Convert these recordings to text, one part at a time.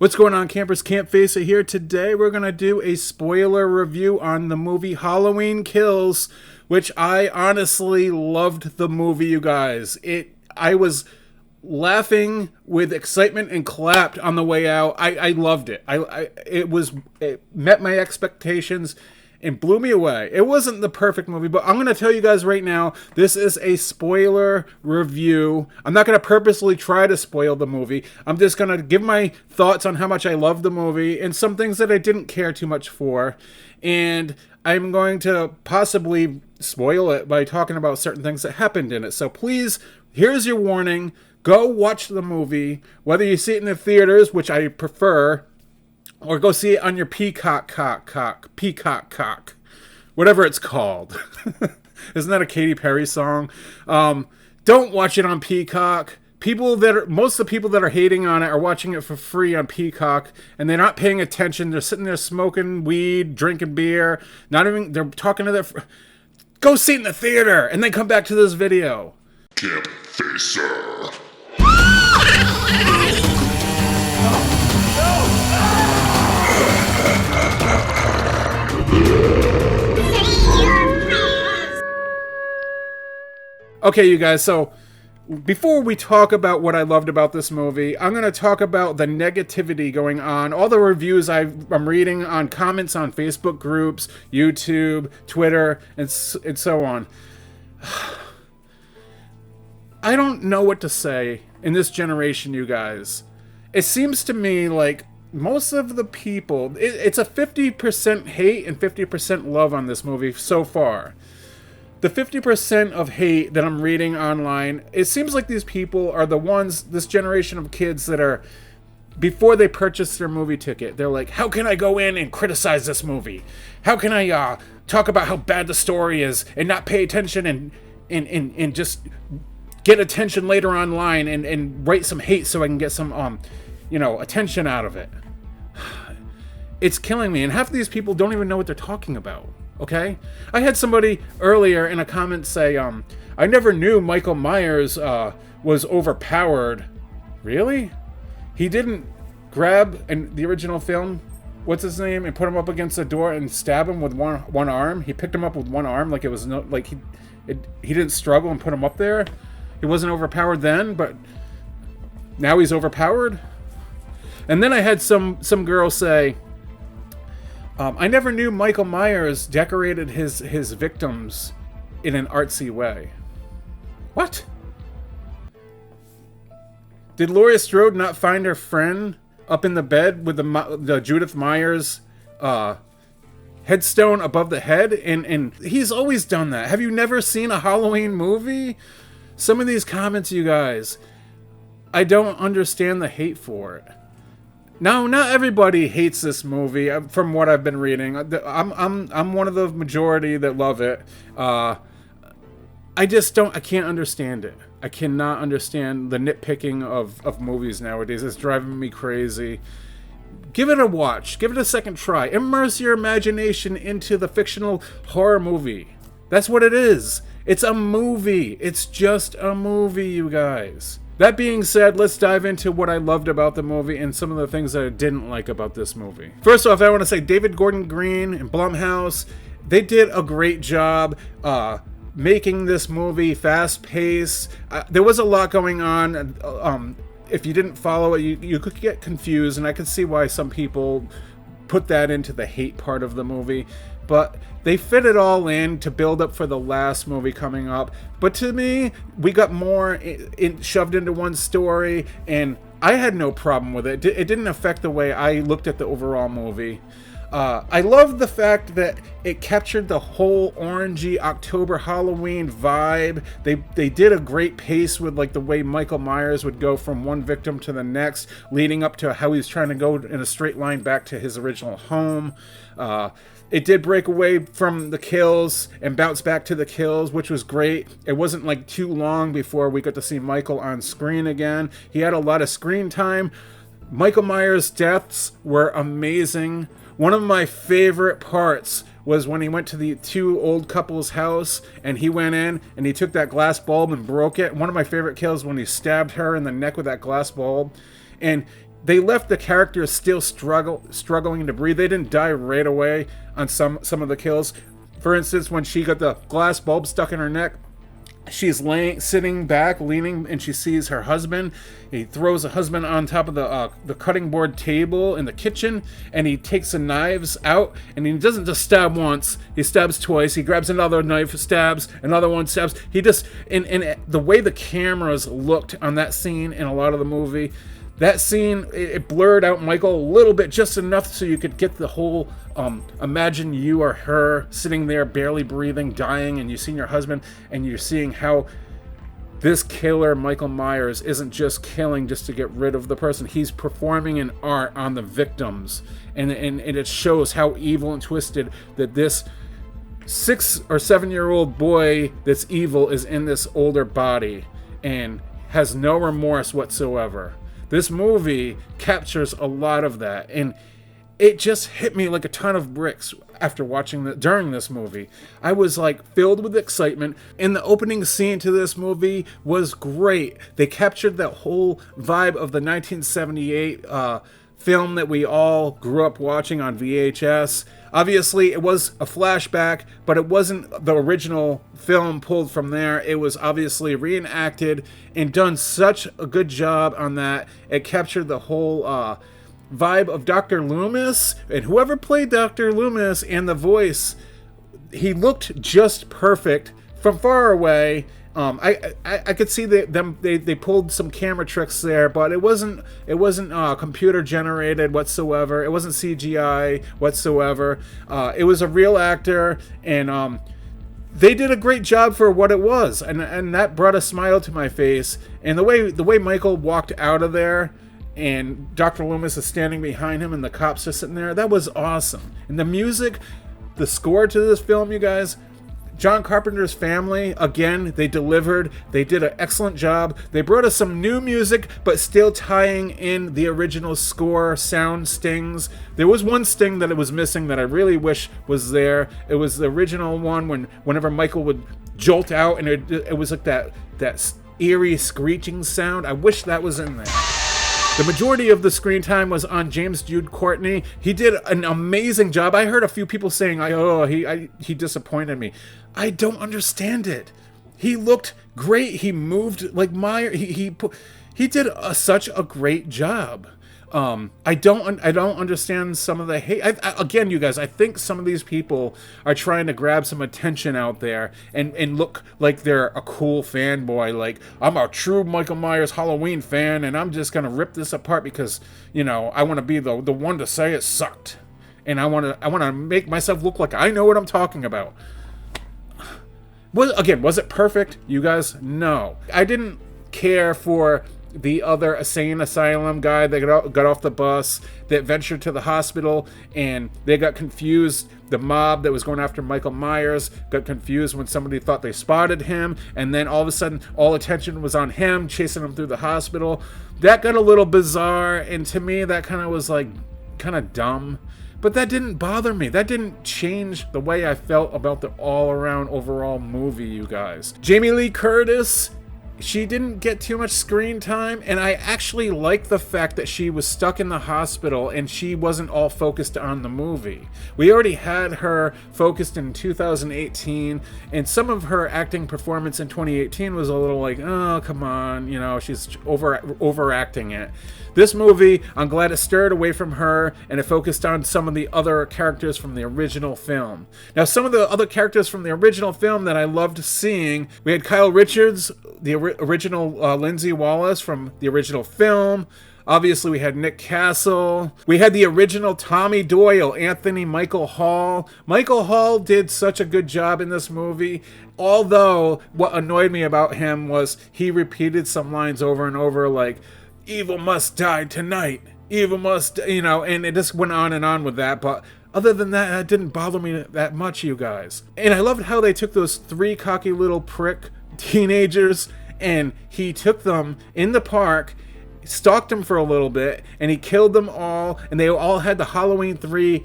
What's going on, campers? Campfacer here. Today we're going to do a spoiler review on the movie Halloween Kills, which I honestly loved the movie, you guys. I was laughing with excitement and clapped on the way out. I loved it. It met my expectations and blew me away. It wasn't the perfect movie, but I'm going to tell you guys right now, this is a spoiler review. I'm not going to purposely try to spoil the movie. I'm just going to give my thoughts on how much I love the movie and some things that I didn't care too much for. And I'm going to possibly spoil it by talking about certain things that happened in it. So please, here's your warning. Go watch the movie, whether you see it in the theaters, which I prefer, or go see it on your Peacock, whatever it's called. Isn't that a Katy Perry song? Don't watch it on Peacock. Most of the people that are hating on it are watching it for free on Peacock, and they're not paying attention. They're sitting there smoking weed, drinking beer. They're talking to go see it in the theater, and then come back to this video. Campfacer. Okay, you guys, so before we talk about what I loved about this movie, I'm going to talk about the negativity going on, all the reviews I'm reading on comments on Facebook groups, YouTube, Twitter, and so on. I don't know what to say in this generation, you guys. It seems to me like most of the people, it's a 50% hate and 50% love on this movie so far. The 50% of hate that I'm reading online, it seems like these people are the ones, this generation of kids that are, before they purchase their movie ticket, they're like, how can I go in and criticize this movie? How can I talk about how bad the story is and not pay attention and just get attention later online and write some hate so I can get some, attention out of it. It's killing me. And half of these people don't even know what they're talking about. Okay? I had somebody earlier in a comment say, I never knew Michael Myers was overpowered. Really? He didn't grab, in the original film, what's his name, and put him up against the door and stab him with one arm? He picked him up with one arm like it was he didn't struggle and put him up there? He wasn't overpowered then, but now he's overpowered? And then I had some girl say, I never knew Michael Myers decorated his victims in an artsy way. What? Did Laurie Strode not find her friend up in the bed with the Judith Myers headstone above the head? And he's always done that. Have you never seen a Halloween movie? Some of these comments, you guys, I don't understand the hate for it. No, not everybody hates this movie. From what I've been reading, I'm one of the majority that love it. I can't understand it. I cannot understand the nitpicking of movies nowadays. It's driving me crazy. Give it a watch. Give it a second try. Immerse your imagination into the fictional horror movie. That's what it is. It's a movie. It's just a movie, you guys. That being said, let's dive into what I loved about the movie and some of the things that I didn't like about this movie. First off, I want to say David Gordon Green and Blumhouse, they did a great job making this movie fast-paced. There was a lot going on. If you didn't follow it, you could get confused, and I could see why some people put that into the hate part of the movie. But they fit it all in to build up for the last movie coming up. But to me, we got more shoved into one story, and I had no problem with it. It didn't affect the way I looked at the overall movie. I love the fact that it captured the whole orangey October Halloween vibe. They did a great pace with like the way Michael Myers would go from one victim to the next, leading up to how he was trying to go in a straight line back to his original home. It did break away from the kills and bounce back to the kills, which was great. It wasn't like too long before we got to see Michael on screen again. He had a lot of screen time. Michael Myers' deaths were amazing. One of my favorite parts was when he went to the two old couple's house and he went in and he took that glass bulb and broke it. One of my favorite kills when he stabbed her in the neck with that glass bulb. And they left the characters still struggling to breathe. They didn't die right away on some of the kills. For instance, when she got the glass bulb stuck in her neck, she's sitting back, leaning, and she sees her husband. He throws the husband on top of the cutting board table in the kitchen, and he takes the knives out, and he doesn't just stab once, he stabs twice. He grabs another knife, stabs, another one, stabs. He just, in the way the cameras looked on that scene in a lot of the movie, that scene, it blurred out Michael a little bit, just enough so you could get the whole, imagine you or her sitting there barely breathing, dying, and you've seen your husband, and you're seeing how this killer, Michael Myers, isn't just killing just to get rid of the person. He's performing an art on the victims, and it shows how evil and twisted that this 6 or 7-year-old boy that's evil is in this older body and has no remorse whatsoever. This movie captures a lot of that, and it just hit me like a ton of bricks after watching during this movie. I was like filled with excitement, and the opening scene to this movie was great. They captured that whole vibe of the 1978 film that we all grew up watching on VHS. Obviously, it was a flashback, but it wasn't the original film pulled from there. It was obviously reenacted and done such a good job on that. It captured the whole vibe of Dr. Loomis, and whoever played Dr. Loomis and the voice, he looked just perfect from far away. I could see they pulled some camera tricks there, but it wasn't computer generated whatsoever. It wasn't CGI whatsoever. It was a real actor, and they did a great job for what it was, and that brought a smile to my face. And the way Michael walked out of there, and Dr. Loomis is standing behind him, and the cops are sitting there, that was awesome. And the music, the score to this film, you guys, John Carpenter's family, again, they delivered. They did an excellent job. They brought us some new music, but still tying in the original score, sound stings. There was one sting that it was missing that I really wish was there. It was the original one whenever Michael would jolt out, and it was like that eerie screeching sound. I wish that was in there. The majority of the screen time was on James Jude Courtney. He did an amazing job. I heard a few people saying, he disappointed me. I don't understand it. He looked great. He moved like Myers. He did such a great job. I don't understand some of the hate. Again, you guys, I think some of these people are trying to grab some attention out there and look like they're a cool fanboy. Like, I'm a true Michael Myers Halloween fan, and I'm just gonna rip this apart because, I want to be the one to say it sucked, and I want to make myself look like I know what I'm talking about. Was it perfect, you guys? No, I didn't care for the other insane asylum guy that got off the bus, that ventured to the hospital, and they got confused. The mob that was going after Michael Myers got confused when somebody thought they spotted him, and then all of a sudden all attention was on him, chasing him through the hospital. That got a little bizarre, and to me that kind of was like kind of dumb. But that didn't bother me. That didn't change the way I felt about the all-around overall movie, you guys. Jamie Lee Curtis, she didn't get too much screen time, and I actually like the fact that she was stuck in the hospital and she wasn't all focused on the movie. We already had her focused in 2018, and some of her acting performance in 2018 was a little like, oh, come on, she's overacting it. This movie, I'm glad it stirred away from her and it focused on some of the other characters from the original film. Now, some of the other characters from the original film that I loved seeing, we had Kyle Richards, the original Lindsay Wallace from the original film. Obviously, we had Nick Castle. We had the original Tommy Doyle, Anthony Michael Hall. Michael Hall did such a good job in this movie, although what annoyed me about him was he repeated some lines over and over like, evil must die tonight, evil must, and it just went on and on with that. But other than that, it didn't bother me that much, you guys. And I loved how they took those 3 cocky little prick teenagers and he took them in the park, stalked them for a little bit, and he killed them all, and they all had the Halloween 3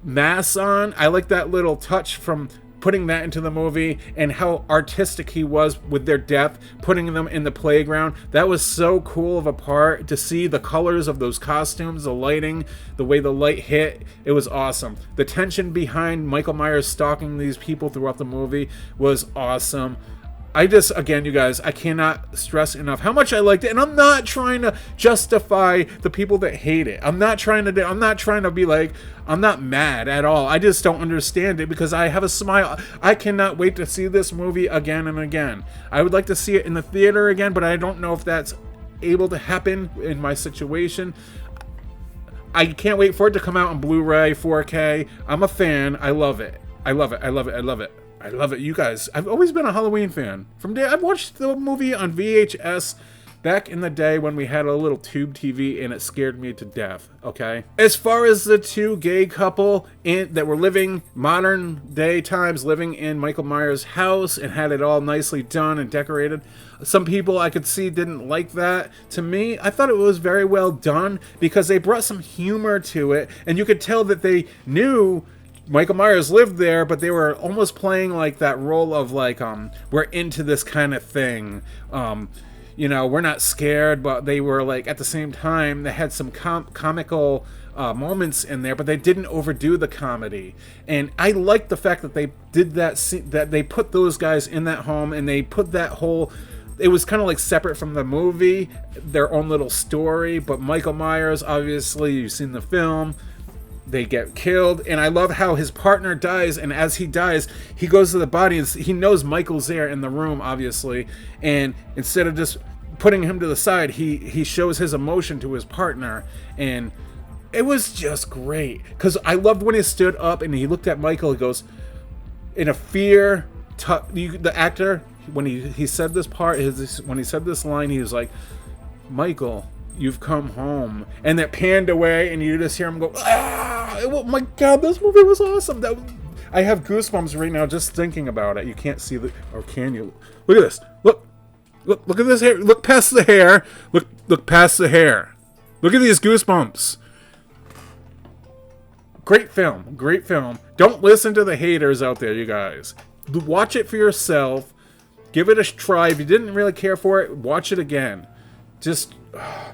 masks on. I like that little touch from putting that into the movie, and how artistic he was with their death, putting them in the playground. That was so cool of a part to see the colors of those costumes, the lighting, the way the light hit. It was awesome. The tension behind Michael Myers stalking these people throughout the movie was awesome. Again, you guys, I cannot stress enough how much I liked it, and I'm not trying to justify the people that hate it. I'm not trying to be like, I'm not mad at all. I just don't understand it because I have a smile. I cannot wait to see this movie again and again. I would like to see it in the theater again, but I don't know if that's able to happen in my situation. I can't wait for it to come out on Blu-ray, 4K. I'm a fan. I love it. I love it. I love it. I love it. I love it, you guys. I've always been a Halloween fan. I've watched the movie on VHS back in the day when we had a little tube TV, and it scared me to death, okay? As far as the two gay couple that were living modern day times, living in Michael Myers' house and had it all nicely done and decorated, some people I could see didn't like that. To me, I thought it was very well done because they brought some humor to it, and you could tell that they knew Michael Myers lived there, but they were almost playing like that role of like, we're into this kind of thing. We're not scared, but they were like, at the same time, they had some comical moments in there, but they didn't overdo the comedy. And I liked the fact that they did that, that they put those guys in that home, and they put that whole, it was kind of like separate from the movie, their own little story. But Michael Myers, obviously, you've seen the film, they get killed, and I love how his partner dies, and as he dies, he goes to the body, and he knows Michael's there in the room, obviously, and instead of just putting him to the side, he shows his emotion to his partner, and it was just great, because I loved when he stood up, and he looked at Michael, he goes, in a fear, the actor, when he said this part, when he said this line, he was like, Michael, you've come home, and that panned away, and you just hear him go, ah! Oh my god, this movie was awesome. I have goosebumps right now just thinking about it. You can't see or can you? Look at this. Look at this hair. Look past the hair. Look past the hair. Look at these goosebumps. Great film. Great film. Don't listen to the haters out there, you guys. Watch it for yourself. Give it a try. If you didn't really care for it, watch it again. Just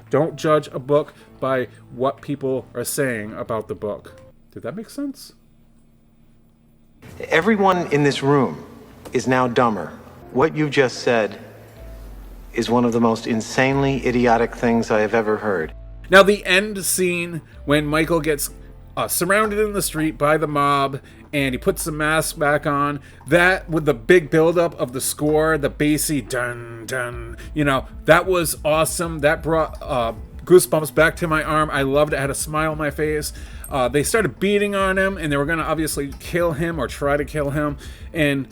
don't judge a book by what people are saying about the book. Did that make sense? Everyone in this room is now dumber. What you just said is one of the most insanely idiotic things I have ever heard. Now, the end scene when Michael gets surrounded in the street by the mob, and he puts the mask back on, that with the big buildup of the score, the bassy dun dun, that was awesome. That brought goosebumps back to my arm. I loved it. I had a smile on my face. They started beating on him, and they were going to obviously kill him or try to kill him. And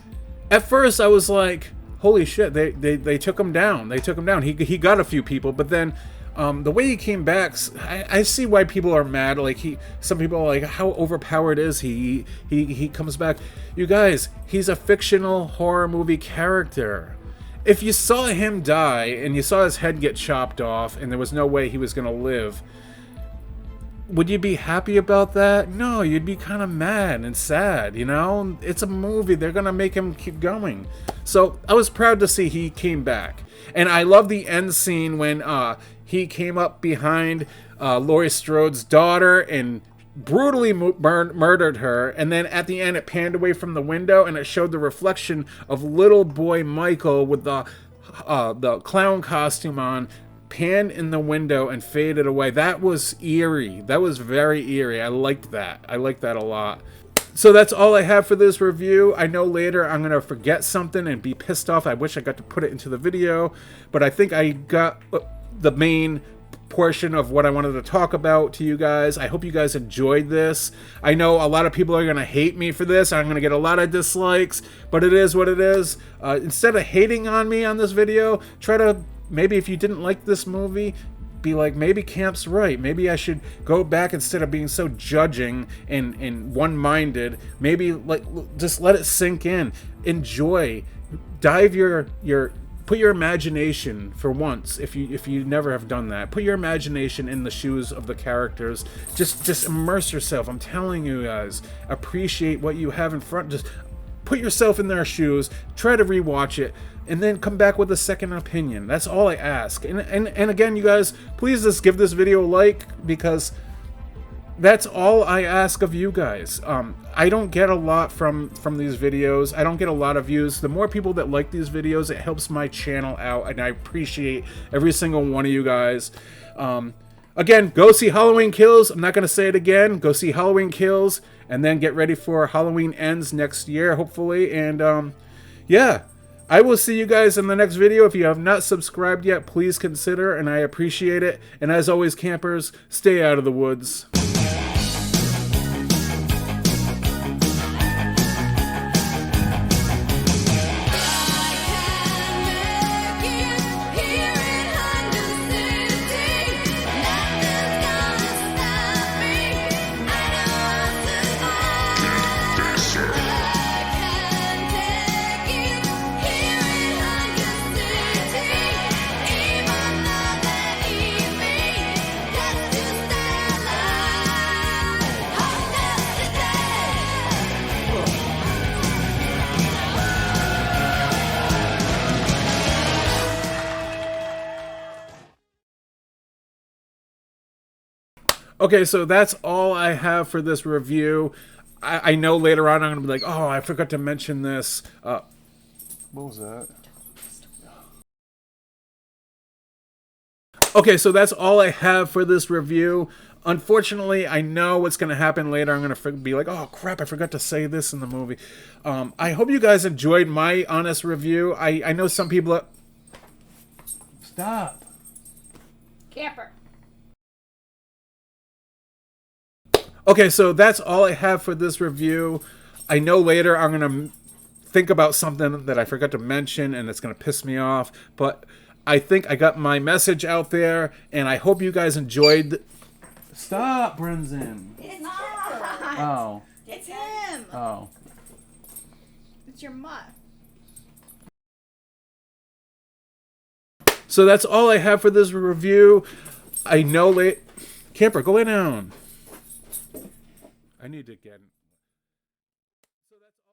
at first I was like, holy shit, they took him down. They took him down. He got a few people, but then the way he came back, I see why people are mad. Like some people are like, how overpowered is he? He comes back. You guys, he's a fictional horror movie character. If you saw him die and you saw his head get chopped off and there was no way he was going to live, would you be happy about that? No, you'd be kind of mad and sad, It's a movie. They're going to make him keep going. So I was proud to see he came back. And I love the end scene when he came up behind Laurie Strode's daughter and brutally murdered her, and then at the end it panned away from the window and it showed the reflection of little boy Michael with the clown costume on, panned in the window and faded away. That was eerie. That was very eerie. I liked that. I liked that a lot. So that's all I have for this review. I know later I'm going to forget something and be pissed off. I wish I got to put it into the video, but I think I got the main portion of what I wanted to talk about to you guys. I hope you guys enjoyed this. I know a lot of people are going to hate me for this. I'm going to get a lot of dislikes, but it is what it is. Instead of hating on me on this video, try to, maybe if you didn't like this movie, be like, maybe Camp's right. Maybe I should go back instead of being so judging and one-minded. Maybe just let it sink in. Enjoy. Dive put your imagination for once, if you never have done that. Put your imagination in the shoes of the characters. Just immerse yourself. I'm telling you guys, appreciate what you have in front. Just put yourself in their shoes, try to rewatch it, and then come back with a second opinion. That's all I ask. And again, you guys, please just give this video a like, because that's all I ask of you guys. I don't get a lot from these videos. I don't get a lot of views. The more people that like these videos, it helps my channel out, and I appreciate every single one of you guys. Again, go see Halloween Kills. I'm not going to say it again. Go see Halloween Kills, and then get ready for Halloween Ends next year, hopefully. And yeah, I will see you guys in the next video. If you have not subscribed yet, please consider, and I appreciate it. And as always, campers, stay out of the woods. Okay, so that's all I have for this review. I know later on I'm going to be like, oh, I forgot to mention this. What was that? Okay, so that's all I have for this review. Unfortunately, I know what's going to happen later. I'm going to be like, oh, crap, I forgot to say this in the movie. I hope you guys enjoyed my honest review. I know some people... Stop. Camper. Okay, so that's all I have for this review. I know later I'm going to think about something that I forgot to mention, and it's going to piss me off. But I think I got my message out there, and I hope you guys enjoyed... Stop, Brenzen. It's not. Oh. It's him. Oh. It's your mutt. So that's all I have for this review. I know Camper, go lay down. I need to get...